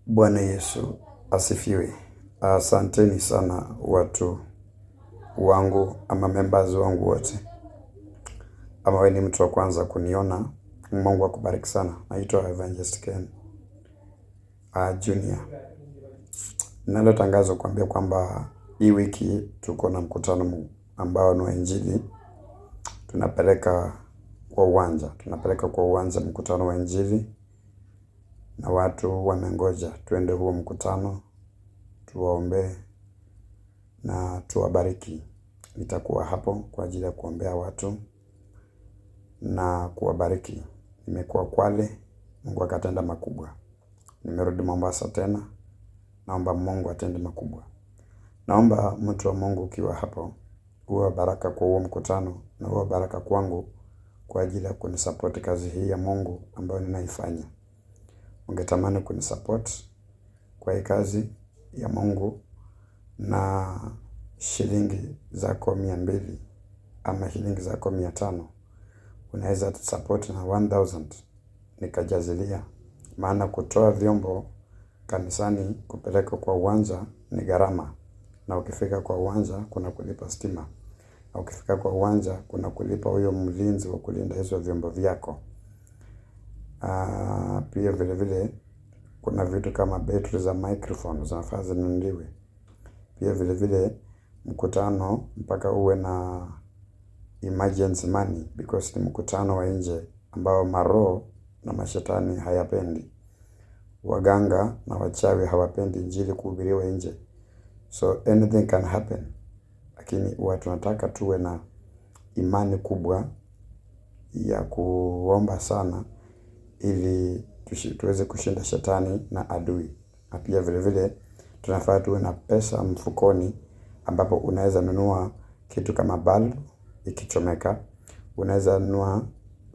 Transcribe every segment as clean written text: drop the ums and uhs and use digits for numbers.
Bwana Yesu asifiwe. Asanteni sana watu wangu ama members wangu wote. Ama wewe ni mtu wa kwanza kuniona, Mungu akubariki sana. Naitwa Evangelist Ken Junior. Nalo tangazo kuambia kwamba hii wiki tuko na mkutano ambao ni wa Injili. Tunapeleka kwa uwanja mkutano wa Injili, na watu wamengoja tuende huo mkutano, tuwaombe na tuwabariki. Nitakuwa hapo kwa ajili ya kuombea watu na kuwabariki. Nimekuwa Kwale, Mungu akatenda makubwa. Nimerudi Mombasa tena, naomba Mungu atende makubwa. Naomba mtu wa Mungu ukiwa hapo, uwe baraka kwa huo mkutano na uwe baraka kwangu kwa ajili ya kunisupport kazi hii ya Mungu ambayo ninaifanya. Ungetamani kunisupport kwa hii kazi ya Mungu na shilingi zako 200 ama shilingi zako 500, unaweza support na 1000 nikajazilia. Maana kutoa vyombo kanisani kupeleka kwa uwanja ni gharama, na ukifika kwa uwanja kuna kulipa stima, na ukifika kwa uwanja kuna kulipa huyo mlinzi wa kulinda hizo vyombo vyako. Pia vile vile kuna vitu kama battery za microphone zinafaa zinunuliwe. Pia vile vile mkutano mpaka uwe na emergency money, because ni mkutano wa nje ambao maroho na mashetani hayapendi. Waganga na wachawi hawapendi injili kuhubiriwa nje. So anything can happen. Lakini watu nataka tuwe na imani kubwa ya kuomba sana ili tuweze kushinda shetani na adui. Na pia vile vile tunafaa tuwe na pesa mfukoni, ambapo unaweza nunua kitu kama bulb ikichomeka, unaweza nunua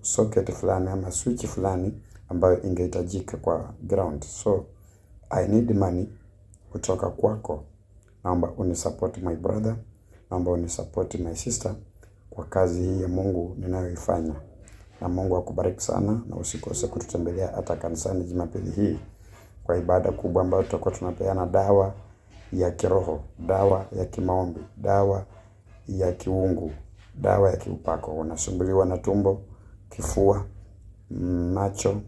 socket fulani ama switch fulani ambayo ingehitajika kwa ground. So I need money kutoka kwako. Naomba unisupport my brother, naomba unisupport my sister kwa kazi hii ya Mungu ninayoifanya. Na Mungu akubariki sana, na usikose kututembelea hata kanisani Jumapili hii kwa ibada kubwa ambayo tutakuwa tunapeana dawa ya kiroho, dawa ya kimaombi, dawa ya kiungu, dawa ya kiupako. Unasumbuliwa na tumbo, kifua, macho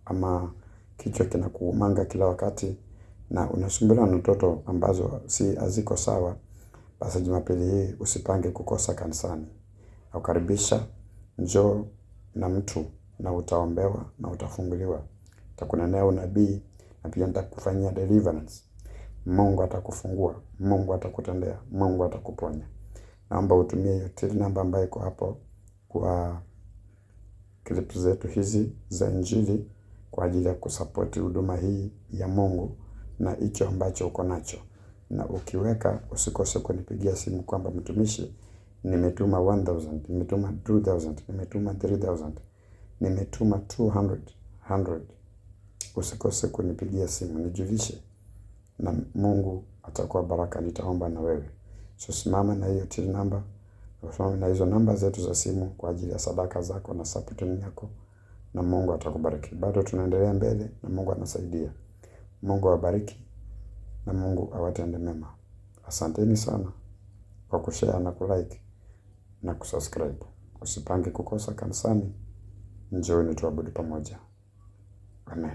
ama kichwa kinakuumanga kila wakati, na unasumbuliwa na mtoto ambazo haziko sawa, basi Jumapili hii usipange kukosa kanisani. Nakukaribisha, njoo na mtu na utaombewa na utafunguliwa. Nitakunenea unabii na pia nitakufanyia deliverance. Mungu atakufungua, Mungu atakutendea, Mungu atakuponya. Naomba utumie hiyo till number ambayo iko hapo kwa clip zetu hizi za Injili kwa ajili ya kusupport huduma hii ya Mungu na hicho ambacho uko nacho. Na ukiweka usikose kunipigia simu kwamba mtumishi, nimetuma 1000, nimetuma 2000, nimetuma 3000, nimetuma 200. Usikose kunipigia simu, nijulishe na Mungu atakuwa baraka. Nitaomba na wewe. So simama na hiyo till number, simama na hizo namba zetu za simu kwa ajili ya sadaka zako na support yako, na Mungu atakubariki. Bado tunaendelea mbele na Mungu anasaidia. Mungu awabariki na Mungu awatende mema. Asanteni sana kwa kushare na kulike na kusubscribe. Usipange kukosa kanisani, njooni tuabudu pamoja. Amen.